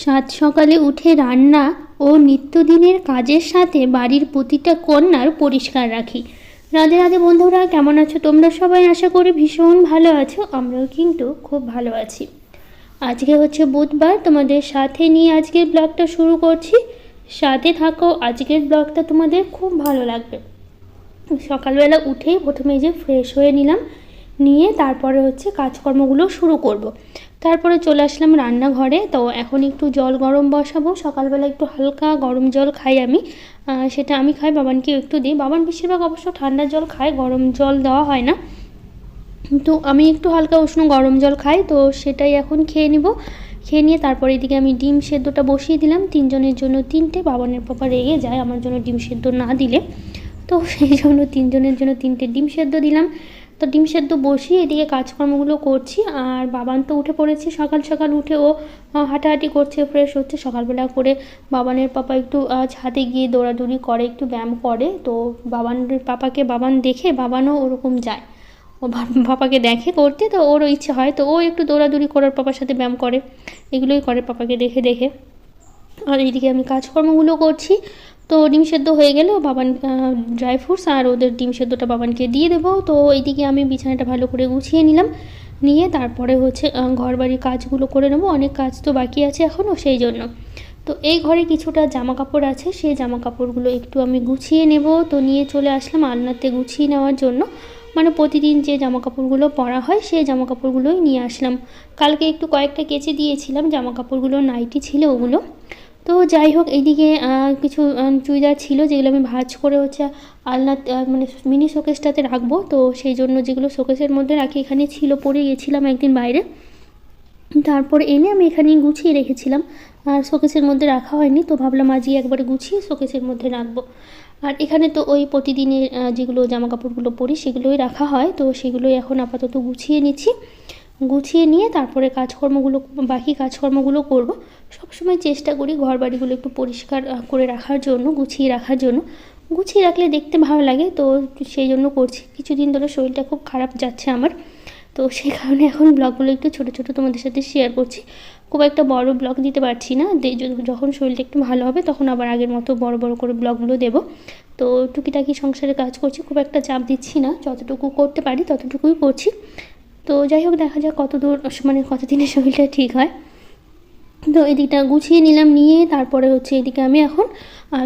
সাত সকালে উঠে রান্না ও নিত্যদিনের কাজের সাথে বাড়ির প্রতিটা কর্নার পরিষ্কার রাখি। রাধে রাধে বন্ধুরা, কেমন আছো তোমরা সবাই? আশা করি ভীষণ ভালো আছো। আমরাও কিন্তু খুব ভালো আছি। আজকে হচ্ছে বুধবার, তোমাদের সাথে নিয়ে আজকের ব্লগটা শুরু করছি। সাথে থাকো, আজকের ব্লগটা তোমাদের খুব ভালো লাগবে। সকালবেলা উঠেই প্রথমে যে ফ্রেশ হয়ে নিলাম, নিয়ে তারপরে হচ্ছে কাজকর্মগুলো শুরু করব। তারপরে চলে আসলাম রান্নাঘরে। তো এখন একটু জল গরম বসাবো। সকালবেলা একটু হালকা গরম জল খাই আমি, সেটা আমি খাই, বাবানকে একটু দিই। বাবান বেশিরভাগ অবশ্য ঠান্ডা জল খায়, গরম জল দেওয়া হয় না। তো আমি একটু হালকা উষ্ণ গরম জল খাই, তো সেটাই এখন খেয়ে নিব। খেয়ে নিয়ে তারপরে এদিকে আমি ডিম সেদ্ধটা বসিয়ে দিলাম। তিনজনের জন্য তিনটে, বাবানের পাপা রেগে যায় আমার জন্য ডিম সেদ্ধ না দিলে, তো সেই জন্য তিনজনের জন্য তিনটে ডিম সেদ্ধ দিলাম। তো ডিম সেদ্ধ বসিয়ে এদিকে কাজকর্মগুলো করছি। আর বাবান তো উঠে পড়েছে, সকাল সকাল উঠে ও হাঁটাহাঁটি করছে, ফ্রেশ হচ্ছে। সকালবেলা করে বাবানের পাপা একটু ছাদে গিয়ে দৌড়াদৌড়ি করে, একটু ব্যায়াম করে। তো বাবানের পাপাকে বাবান দেখে বাবানও ওরকম যায়, ও পাপাকে দেখে করতে, তো ওরও ইচ্ছে হয়, তো ও একটু দৌড়াদৌড়ি করার পাপার সাথে ব্যায়াম করে, এগুলোই করে পাপাকে দেখে দেখে। আর এইদিকে আমি কাজকর্মগুলো করছি। তো ডিম সেদ্ধ হয়ে গেল, বাবান ড্রাই ফ্রুটস আর ওদের ডিম সেদ্ধটা বাবানকে দিয়ে দেবো। তো এইদিকে আমি বিছানাটা ভালো করে গুছিয়ে নিলাম, নিয়ে তারপরে হচ্ছে ঘর বাড়ির কাজগুলো করে নেবো। অনেক কাজ তো বাকি আছে এখনও, সেই জন্য। তো এই ঘরে কিছুটা জামা কাপড় আছে, সেই জামা কাপড়গুলো একটু আমি গুছিয়ে নেব। তো নিয়ে চলে আসলাম আলনাতে গুছিয়ে নেওয়ার জন্য, মানে প্রতিদিন যে জামা কাপড়গুলো পরা হয় সেই জামা কাপড়গুলোই নিয়ে আসলাম। কালকে একটু কয়েকটা কেচে দিয়েছিলাম জামা কাপড়গুলো, নাইটি ছিল ওগুলো। তো যাই হোক, এইদিকে কিছু চুড়িদার ছিল যেগুলো আমি ভাঁজ করে হচ্ছে আলনা মানে মিনি শোকেসটাতে রাখবো। তো সেই জন্য যেগুলো শোকেসের মধ্যে রাখি, এখানে ছিল, পরে গেছিলাম একদিন বাইরে, তারপর এনে আমি এখানেই গুছিয়ে রেখেছিলাম। আর শোকেসের মধ্যে রাখা হয়নি, তো ভাবলাম আজই একবারে গুছিয়ে শোকেসের মধ্যে রাখবো। আর এখানে তো ওই প্রতিদিনের যেগুলো জামা কাপড়গুলো পরি সেগুলোই রাখা হয়, তো সেগুলোই এখন আপাতত গুছিয়ে নিচ্ছি। গুছিয়ে নিয়ে তারপরে কাজকর্মগুলো, বাকি কাজকর্মগুলো করব। সবসময় চেষ্টা করি ঘর বাড়িগুলো একটু পরিষ্কার করে রাখার জন্য, গুছিয়ে রাখার জন্য। গুছিয়ে রাখলে দেখতে ভালো লাগে, তো সেই জন্য করছি। কিছুদিন ধরে শরীরটা খুব খারাপ যাচ্ছে আমার, তো সেই কারণে এখন ব্লগগুলো একটু ছোটো ছোটো তোমাদের সাথে শেয়ার করছি। খুব একটা বড় ব্লগ দিতে পারছি না, যখন শরীরটা একটু ভালো হবে তখন আবার আগের মতো বড় বড় করে ব্লগগুলো দেবো। তো টুকিটাকি সংসারে কাজ করছি, খুব একটা চাপ দিচ্ছি না, যতটুকু করতে পারি ততটুকুই করছি। তো যাই হোক, দেখা যাক কত দূর, মানে কতদিনে শরীরটা ঠিক হয়। তো এদিকটা গুছিয়ে নিলাম, নিয়ে তারপরে হচ্ছে এদিকে আমি এখন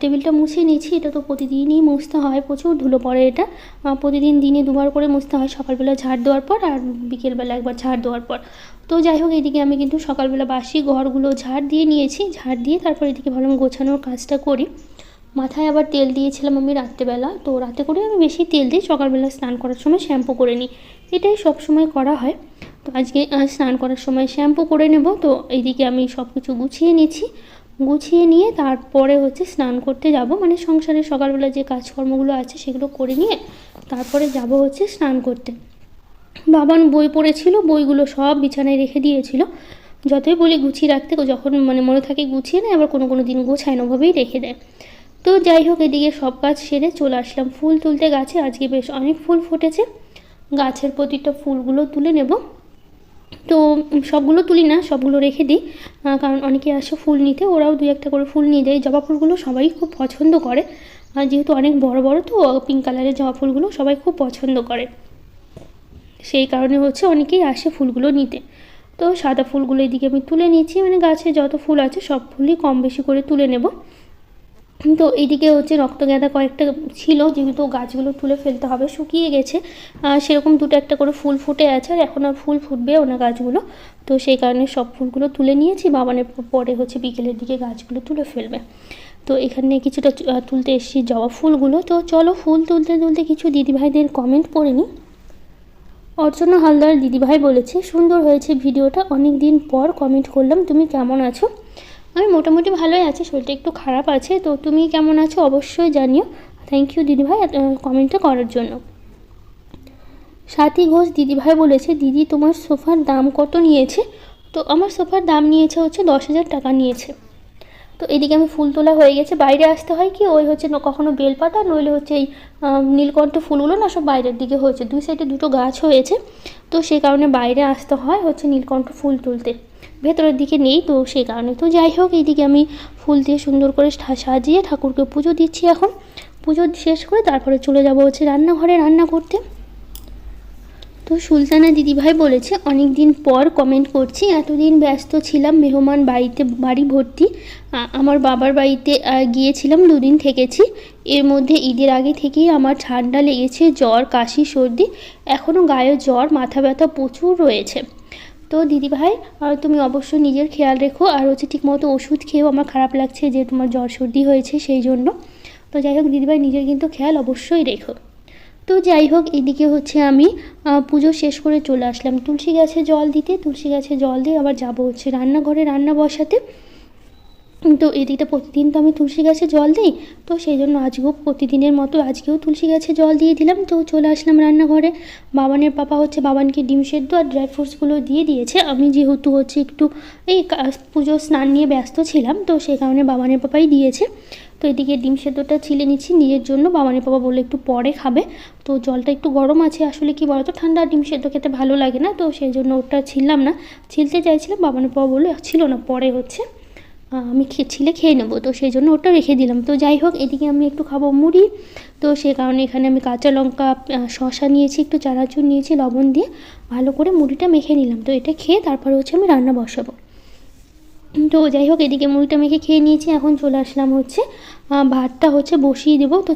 টেবিলটা মুছিয়ে নিয়েছি। এটা তো প্রতিদিনই মুছতে হয়, প্রচুর ধুলো পড়ে। এটা প্রতিদিন দিনে দুবার করে মুছতে হয়, সকালবেলা ঝাড় দেওয়ার পর আর বিকেলবেলা একবার ঝাড় দেওয়ার পর। তো যাই হোক, এদিকে আমি কিন্তু সকালবেলা বাসি ঘরগুলো ঝাড় দিয়ে নিয়েছি। ঝাড় দিয়ে তারপর এদিকে ভাবলাম গোছানোর কাজটা করি। মাথায় আবার তেল দিয়েছিলাম আমি রাত্রেবেলা, তো রাতে করে আমি বেশি তেল দিই, সকালবেলা স্নান করার সময় শ্যাম্পু করে নিই, এটাই সব সময় করা হয়। তো আজকে স্নান করার সময় শ্যাম্পু করে নেব। তো এইদিকে আমি সব কিছু গুছিয়ে নিচ্ছি। গুছিয়ে নিয়ে তারপরে হচ্ছে স্নান করতে যাব, মানে সংসারের সকালবেলা যে কাজকর্মগুলো আছে সেগুলো করে নিয়ে তারপরে যাব হচ্ছে স্নান করতে। বাবান বই পড়েছিল, বইগুলো সব বিছানায় রেখে দিয়েছিল। যতই বলি গুছিয়ে রাখতে, যখন মানে মনে থাকে গুছিয়ে নেয়, আবার কোনো কোনো দিন গোছায় না, ওভাবেই রেখে দেয়। তো যাই হোক, এদিকে সব কাজ সেরে চলে আসলাম ফুল তুলতে গাছে। আজকে বেশ অনেক ফুল ফুটেছে, গাছের প্রতিটা ফুলগুলো তুলে নেব। তো সবগুলো তুলি না, সবগুলো রেখে দিই, কারণ অনেকে আসে ফুল নিতে, ওরাও দুই একটা করে ফুল নিয়ে যায়। জবা ফুলগুলো সবাই খুব পছন্দ করে, আর যেহেতু অনেক বড় বড়, তো পিঙ্ক কালারের জবা ফুলগুলো সবাই খুব পছন্দ করে, সেই কারণে হচ্ছে অনেকেই আসে ফুলগুলো নিতে। তো সাদা ফুলগুলো এদিকে আমি তুলে নিচ্ছি, মানে গাছে যত ফুল আছে সব ফুলই কম বেশি করে তুলে নেব। তো এইদিকে হচ্ছে রক্তগাঁদা কয়েকটা ছিল, যেহেতু গাছগুলো তুলে ফেলতে হবে, শুকিয়ে গেছে। সেরকম দুটো একটা করে ফুল ফুটে আছে, আর এখন আর ফুল ফুটবেও না গাছগুলো, তো সেই কারণে সব ফুলগুলো তুলে নিয়েছি। বাবানের পরে হচ্ছে বিকেলের দিকে গাছগুলো তুলে ফেলবে। তো এখানে কিছুটা তুলতে এসেছি জবা ফুলগুলো। তো চলো, ফুল তুলতে তুলতে কিছু দিদিভাইদের কমেন্ট পড়ে নিই। অর্চনা হালদার দিদিভাই বলেছে, সুন্দর হয়েছে ভিডিওটা, অনেক দিন পর কমেন্ট করলাম, তুমি কেমন আছো? আমি মোটামুটি ভালোই আছি, শরীরটা একটু খারাপ আছে। তো তুমি কেমন আছো অবশ্যই জানিও। থ্যাংক ইউ দিদিভাই কমেন্টটা করার জন্য। সাথী ঘোষ দিদিভাই বলেছে, দিদি তোমার সোফার দাম কত নিয়েছে? তো আমার সোফার দাম নিয়েছে হচ্ছে 10,000 টাকা নিয়েছে। তো এদিকে আমি ফুল তোলা হয়ে গেছে। বাইরে আসতে হয় কি, ওই হচ্ছে কখনো বেলপাতা, নইলে হচ্ছে এই নীলকণ্ঠ ফুলগুলো না সব বাইরের দিকে হয়েছে, দুই সাইডে দুটো গাছ হয়েছে, তো সেই কারণে বাইরে আসতে হয় হচ্ছে নীলকণ্ঠ ফুল তুলতে। ভেতরের দিকে নেই, তো সেই কারণে। তো যাই হোক, এইদিকে আমি ফুল দিয়ে সুন্দর করে সাজিয়ে ঠাকুরকে পুজো দিচ্ছি। এখন পুজো শেষ করে তারপরে চলে যাব হচ্ছে রান্নাঘরে রান্না করতে। তো সুলতানা দিদিভাই বলেছে অনেক দিন পর কমেন্ট করছি, এতদিন ব্যস্ত ছিলাম, মেহমান বাড়ি ভর্তি। আমার বাবার বাড়িতে গিয়েছিলাম, 2 দিন থেকেছি। এর মধ্যে ঈদের আগে থেকেই আমার ঠান্ডা লেগেছে, জ্বর, কাশি, সর্দি, এখনও গায়ে জ্বর, মাথা ব্যথা প্রচুর রয়েছে। তো দিদিভাই তুমি অবশ্যই নিজের খেয়াল রেখো, আর হচ্ছে ঠিকমতো ওষুধ খেয়েও। আমার খারাপ লাগছে যে তোমার জ্বর সর্দি হয়েছে, সেই জন্য। তো যাই হোক দিদিভাই, নিজের কিন্তু খেয়াল অবশ্যই রেখো। তো যাই হোক, এদিকে হচ্ছে আমি পুজো শেষ করে চলে আসলাম তুলসী গাছে জল দিতে। তুলসী গাছে জল দিয়ে আবার যাব হচ্ছে রান্নাঘরে রান্না বসাতে। তো এদিকটা প্রতিদিন তো আমি তুলসী গাছে জল দিই, তো সেই জন্য আজকেও প্রতিদিনের মতো আজকেও তুলসী গাছে জল দিয়ে দিলাম। তো চলে আসলাম রান্নাঘরে। বাবানের পাপা হচ্ছে বাবানকে ডিম সেদ্ধ আর ড্রাই ফ্রুটসগুলো দিয়ে দিয়েছে। আমি যেহেতু হচ্ছে একটু এই পুজো স্নান নিয়ে ব্যস্ত ছিলাম, তো সেই কারণে বাবানের পাপাই দিয়েছে। তো এদিকে ডিম সেদ্ধটা ছিলে নিচ্ছি নিজের জন্য। বাবানের পাপা বললো একটু পরে খাবে, তো জলটা একটু গরম আছে। আসলে কি বলতো, ঠান্ডা ডিম সেদ্ধ খেতে ভালো লাগে না, তো সেই জন্য ওটা ছিললাম না। ছিলতে চাইছিলাম, বাবানের পাপা বললো ছিল না, পরে হচ্ছে আমি ছিলে খেয়ে নেবো, তো সেই জন্য ওটা রেখে দিলাম। তো যাই হোক, এদিকে আমি একটু খাবো মুড়ি, তো সে কারণে এখানে আমি কাঁচা লঙ্কা, শসা নিয়েছি, একটু চানাচুর নিয়েছি, লবণ দিয়ে ভালো করে মুড়িটা মেখে নিলাম। তো এটা খেয়ে তারপরে হচ্ছে আমি রান্না বসাবো। তো যাই হোক, এদিকে মুড়িটা মেখে খেয়ে নিয়েছি। এখন চলে আসলাম হচ্ছে ভাতটা হচ্ছে বসিয়ে দেবো। তো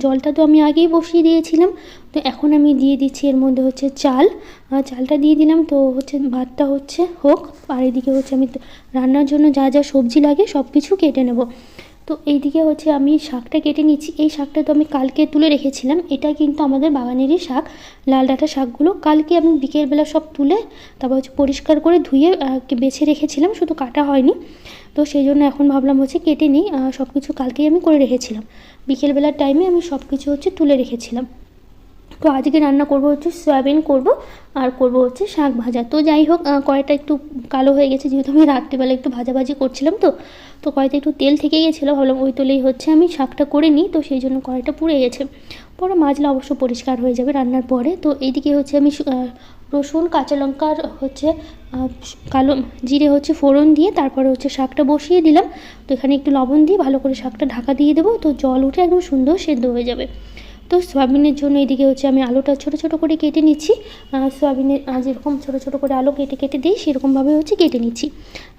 জলটা তো আমি আগেই বসিয়ে দিয়েছিলাম, তো এখন আমি দিয়ে দিচ্ছি এর মধ্যে হচ্ছে চালটা দিয়ে দিলাম। তো হচ্ছে ভাতটা হচ্ছে হোক, আর এদিকে হচ্ছে আমি রান্নার জন্য যা যা সবজি লাগে সব কিছু কেটে নেব। তো এইদিকে হচ্ছে আমি শাকটা কেটে নিচ্ছি। এই শাকটা তো আমি কালকে তুলে রেখেছিলাম, এটা কিন্তু আমাদের বাগানেরই শাক, লাল ডাঁটা শাকগুলো কালকে আমি বিকেলবেলা সব তুলে তারপর হচ্ছে পরিষ্কার করে ধুয়ে বেছে রেখেছিলাম, শুধু কাটা হয়নি। তো সেই জন্য এখন ভাবলাম হচ্ছে কেটে নিই, সব কিছু কালকেই আমি করে রেখেছিলাম, বিকেলবেলার টাইমে আমি সব কিছু হচ্ছে তুলে রেখেছিলাম। তো আজকে রান্না করব হচ্ছে সয়াবিন করব, আর করব হচ্ছে শাক ভাজা। তো যাই হোক, কড়াইটা একটু কালো হয়ে গেছে, যেহেতু আমি রাত্রিবেলা একটু ভাজাভাজি করছিলাম। তো কড়াইতে একটু তেল থেকে গেছিলো, ভাবলাম ওই তেলেই হচ্ছে আমি শাকটা করে নিই, তো সেই জন্য কড়াইটা পুড়ে গেছে। পরে মাজলে অবশ্য পরিষ্কার হয়ে যাবে রান্নার পরে। তো এইদিকে হচ্ছে আমি রসুন, কাঁচা লঙ্কার হচ্ছে কালো জিরে হচ্ছে ফোড়ন দিয়ে তারপরে হচ্ছে শাকটা বসিয়ে দিলাম। তো এখানে একটু লবণ দিয়ে ভালো করে শাকটা ঢাকা দিয়ে দেবো, তো জল উঠে একদম সুন্দর সেদ্ধ হয়ে যাবে। তো সয়াবিনের জন্য এদিকে হচ্ছে আমি আলুটা ছোটো ছোটো করে কেটে নিচ্ছি। সয়াবিনের যেরকম ছোটো ছোটো করে আলু কেটে কেটে দিই সেরকমভাবে হচ্ছে কেটে নিচ্ছি।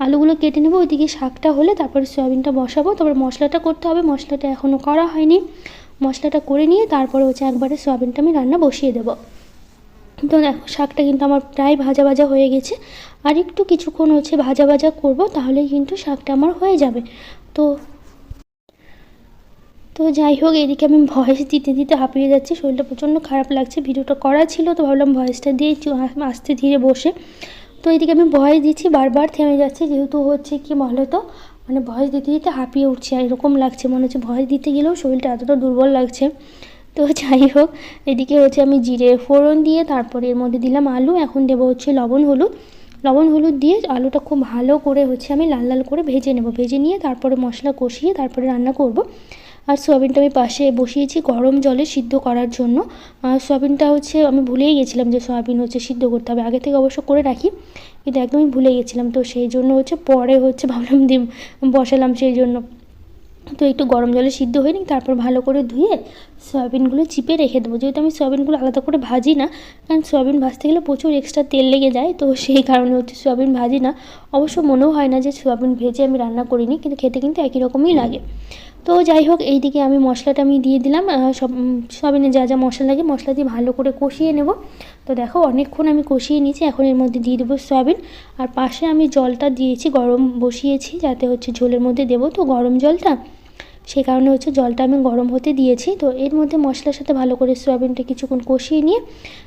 আলুগুলো কেটে নেবো, ওইদিকে শাকটা হলে তারপরে সয়াবিনটা বসাবো। তারপরে মশলাটা করতে হবে, মশলাটা এখনও করা হয়নি। মশলাটা করে নিয়ে তারপরে হচ্ছে একবারে সয়াবিনটা আমি রান্না বসিয়ে দেবো। তো দেখো, শাকটা কিন্তু আমার প্রায় ভাজা ভাজা হয়ে গেছে, আর একটু কিছুক্ষণ হচ্ছে ভাজা ভাজা করব, তাহলেই কিন্তু শাকটা আমার হয়ে যাবে। তো তো যাই হোক, এদিকে আমি ভয়েস দিতে দিতে হাঁপিয়ে যাচ্ছি, শরীরটা প্রচণ্ড খারাপ লাগছে। ভিডিওটা করা ছিল, তো ভাবলাম ভয়েসটা দিয়ে আস্তে ধীরে বসে। তো এদিকে আমি ভয়েস দিচ্ছি, বারবার থেমে যাচ্ছে, যেহেতু হচ্ছে কি বলো তো, মানে ভয়েস দিতে দিতে হাঁপিয়ে উঠছে, আর এরকম লাগছে মনে হচ্ছে ভয়েস দিতে গেলেও শরীরটা এতটা দুর্বল লাগছে। তো যাই হোক, এদিকে হচ্ছে আমি জিরে ফোড়ন দিয়ে তারপরে এর মধ্যে দিলাম আলু। এখন দেবো হচ্ছে লবণ হলুদ দিয়ে আলুটা খুব ভালো করে হচ্ছে আমি লাল লাল করে ভেজে নেব। ভেজে নিয়ে তারপরে মশলা কষিয়ে তারপরে রান্না করব। আর সয়াবিনটা আমি পাশে বসিয়েছি গরম জলে সিদ্ধ করার জন্য। সয়াবিনটা হচ্ছে আমি ভুলেই গেছিলাম যে সয়াবিন হচ্ছে সিদ্ধ করতে হবে, আগে থেকে অবশ্য করে রাখি, কিন্তু একদমই ভুলে গেছিলাম। তো সেই জন্য হচ্ছে পরে হচ্ছে ভাবলাম বসালাম, সেই জন্য। তো একটু গরম জলে সিদ্ধ হয়ে নিই, তারপর ভালো করে ধুয়ে সয়াবিনগুলো চিপে রেখে দেবো। যেহেতু আমি সয়াবিনগুলো আলাদা করে ভাজি না, কারণ সয়াবিন ভাজতে গেলে প্রচুর এক্সট্রা তেল লেগে যায়, তো সেই কারণে হচ্ছে সয়াবিন ভাজি না। অবশ্য মনেও হয় না যে সয়াবিন ভেজে আমি রান্না করিনি, কিন্তু খেতে কিন্তু একই রকমই লাগে। তো যাই হোক, এইদিকে আমি মশলাটা আমি দিয়ে দিলাম, সয়াবিনে যা যা মশলা লাগে মশলা দিয়ে ভালো করে কষিয়ে নেব। তো দেখো, অনেকক্ষণ আমি কষিয়ে নিয়েছি, এখন এর মধ্যে দিয়ে দেবো সয়াবিন। আর পাশে আমি জলটা দিয়েছি, গরম বসিয়েছি যাতে হচ্ছে ঝোলের মধ্যে দেবো, তো গরম জলটা, সেই কারণে হচ্ছে জলটা আমি গরম হতে দিয়েছি। তো এর মধ্যে মশলার সাথে ভালো করে সয়াবিনটা কিছুক্ষণ কষিয়ে নিয়ে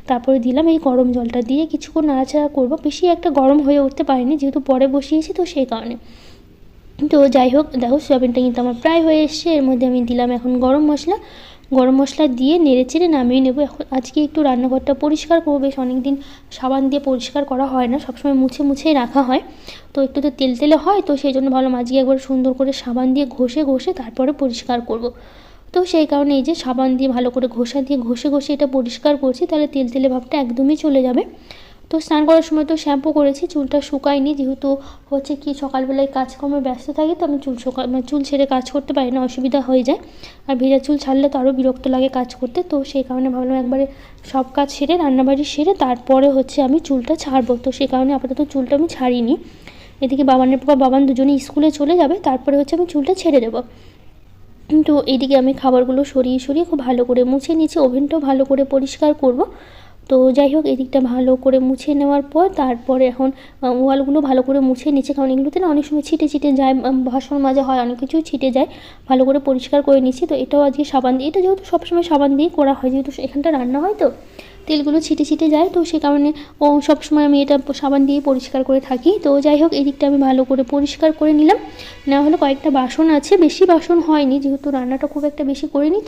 তারপরে দিলাম এই গরম জলটা দিয়ে কিছুক্ষণ নাড়াচাড়া করব। বেশি একটা গরম হয়ে উঠতে পারেনি, যেহেতু পরে বসিয়েছি, তো সেই কারণে। তো যাই হোক, দেখো সয়াবিনটা কিন্তু আমার প্রায় হয়ে এসছে। এর মধ্যে আমি দিলাম এখন গরম মশলা দিয়ে নেড়েচেড়ে নামিয়ে নেব। এখন আজকে একটু রান্নাঘরটা পরিষ্কার করবো, বেশ অনেক দিন সাবান দিয়ে পরিষ্কার করা হয় না, সবসময় মুছেই রাখা হয়, তো একটু তো তেলে হয়, তো সেই জন্য ভাবলাম আজকে একবার সুন্দর করে সাবান দিয়ে ঘষে তারপরে পরিষ্কার করব। তো সেই কারণে এই যে সাবান দিয়ে ভালো করে ঘষে এটা পরিষ্কার করছি, তাহলে তেলে ভাবটা একদমই চলে যাবে। তো স্নান করার সময় তো শ্যাম্পু করেছি, চুলটা শুকায়নি, যেহেতু হচ্ছে কি সকালবেলায় কাজকর্মে ব্যস্ত থাকি, তো আমি চুল ছেড়ে কাজ করতে পারি না, অসুবিধা হয়ে যায়। আর ভেজা চুল ছাড়লে তো আরও বিরক্ত লাগে কাজ করতে, তো সেই কারণে ভাবলাম একবারে সব কাজ সেরে রান্নাবাড়ি সেরে তারপরে হচ্ছে আমি চুলটা ছাড়বো। তো সেই কারণে আপাতত চুলটা আমি ছাড়িনি। এদিকে বাবানের পাপা বাবান দুজনেই স্কুলে চলে যাবে, তারপরে হচ্ছে আমি চুলটা ছেড়ে দেবো। তো এইদিকে আমি খাবারগুলো সরিয়ে সরিয়ে খুব ভালো করে মুছে নিচ্ছি, ওভেনটাও ভালো করে পরিষ্কার করব। তো যাই হোক, এদিকটা ভালো করে মুছে নেওয়ার পর তারপরে এখন ওয়ালগুলো ভালো করে মুছে নিচ্ছে, কারণ এগুলোতে না অনেক সময় ছিটে ছিটে যায়, বাসন মাজা হয় অনেক কিছুই ছিটে যায়, ভালো করে পরিষ্কার করে নিচ্ছি। তো এটাও আজকে সাবান দিয়ে, এটা যেহেতু সবসময় সাবান দিয়েই করা হয়, যেহেতু এখানটা রান্না হয় তো তেলগুলো ছিটে ছিটে যায়, তো সে কারণে সবসময় আমি এটা সাবান দিয়েই পরিষ্কার করে থাকি। তো যাই হোক, এদিকটা আমি ভালো করে পরিষ্কার করে নিলাম। না হলে কয়েকটা বাসন আছে, বেশি বাসন হয়নি, যেহেতু রান্নাটা খুব একটা বেশি করিনি,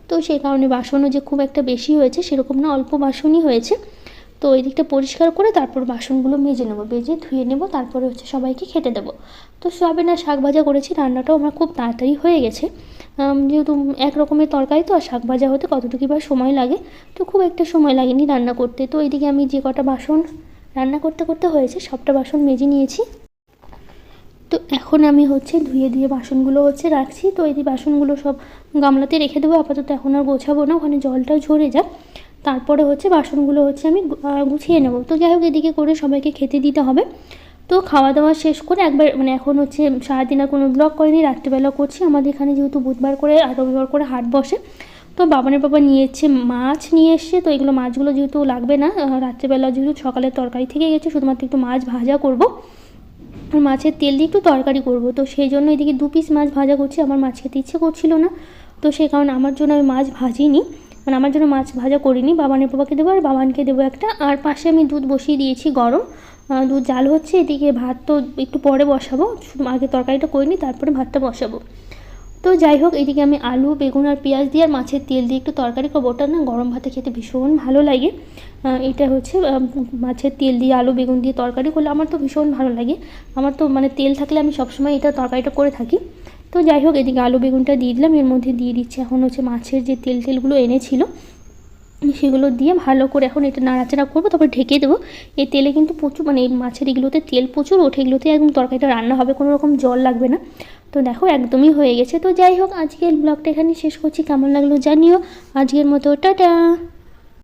তো সেই কারণে বাসনও যে খুব একটা বেশি হয়েছে সেরকম না, অল্প বাসনই হয়েছে। তো এই দিকটা পরিষ্কার করে তারপর বাসনগুলো মেজে নেবো, মেজে ধুয়ে নেবো, তারপরে হচ্ছে সবাইকে খেতে দেবো। তো সয়াবিন আর শাক ভাজা করেছি, রান্নাটাও আমার খুব তাড়াতাড়ি হয়ে গেছে, যেহেতু এক রকমের তরকারি তো, আর শাক ভাজা হতে কতটুকু বা সময় লাগে, তো খুব একটা সময় লাগেনি রান্না করতে। তো এইদিকে আমি যে কটা বাসন রান্না করতে করতে হয়েছে সবটা বাসন মেজে নিয়েছি। তো এখন আমি হচ্ছে ধুয়ে দিয়ে বাসনগুলো হচ্ছে রাখছি। তো এই বাসনগুলো সব গামলাতে রেখে দেবো আপাতত, এখন আর গোছাবো না, ওখানে জলটাও ঝরে যাক, তারপরে হচ্ছে বাসনগুলো হচ্ছে আমি গুছিয়ে নেবো। তো যাই হোক, এদিকে করে সবাইকে খেতে দিতে হবে। তো খাওয়া দাওয়া শেষ করে একবার এখন হচ্ছে সারাদিন আর কোনো ব্লগ করিনি, রাত্রিবেলা করছি। আমাদের এখানে যেহেতু বুধবার করে আর রবিবার করে হাট বসে, তো বাবানের বাবা নিয়ে এসছে মাছ নিয়ে এসছে, তো এগুলো মাছগুলো যেহেতু লাগবে না, রাত্রিবেলা যেহেতু সকালের তরকারি থেকে গেছে, শুধুমাত্র একটু মাছ ভাজা করব আর মাছের তেল দিয়ে একটু তরকারি করব। তো সেই জন্য এদিকে 2 পিস মাছ ভাজা করছি, আমার মাছ খেতে ইচ্ছে করছিল না, তো সেই কারণে আমার জন্য আমি মাছ ভাজিনি, মানে আমার জন্য মাছ ভাজা করিনি, বাবানের বাবাকে দেবো আর বাবানকে দেবো একটা। আর পাশে আমি দুধ বসিয়ে দিয়েছি গরম, দুধ জাল হচ্ছে। এদিকে ভাত তো একটু পরে বসাবো, শুধু আগে তরকারিটা করিনি, তারপরে ভাতটা বসাবো। তো যাই হোক, এদিকে আমি আলু বেগুন আর পেঁয়াজ দিয়ে আর মাছের তেল দিয়ে একটু তরকারি করবো, ওটা না গরম ভাতে খেতে ভীষণ ভালো লাগে। এটা হচ্ছে মাছের তেল দিয়ে আলু বেগুন দিয়ে তরকারি করলে আমার তো ভীষণ ভালো লাগে, আমার তো মানে তেল থাকলে আমি সবসময় এটা তরকারিটা করে থাকি। তো যাই হোক, এদিকে আলু বেগুনটা দিয়ে দিলাম, এর মধ্যে দিয়ে দিচ্ছি এখন হচ্ছে মাছের যে তেলগুলো এনেছিল সেগুলো দিয়ে ভালো করে এখন এটা নাড়াচাড়া করবো, তারপর ঢেকে দেবো। এই তেলে কিন্তু প্রচুর, মানে এই মাছের এগুলোতে তেল প্রচুর ওঠে, এগুলোতে একদম তরকারিটা রান্না হবে, কোনো রকম জল লাগবে না। তো দেখো একদমই হয়ে গেছে। তো যাই হোক, আজকের ব্লগটা এখানে শেষ করছি, কেমন লাগলো জানিও। আজকের মতো টাটা।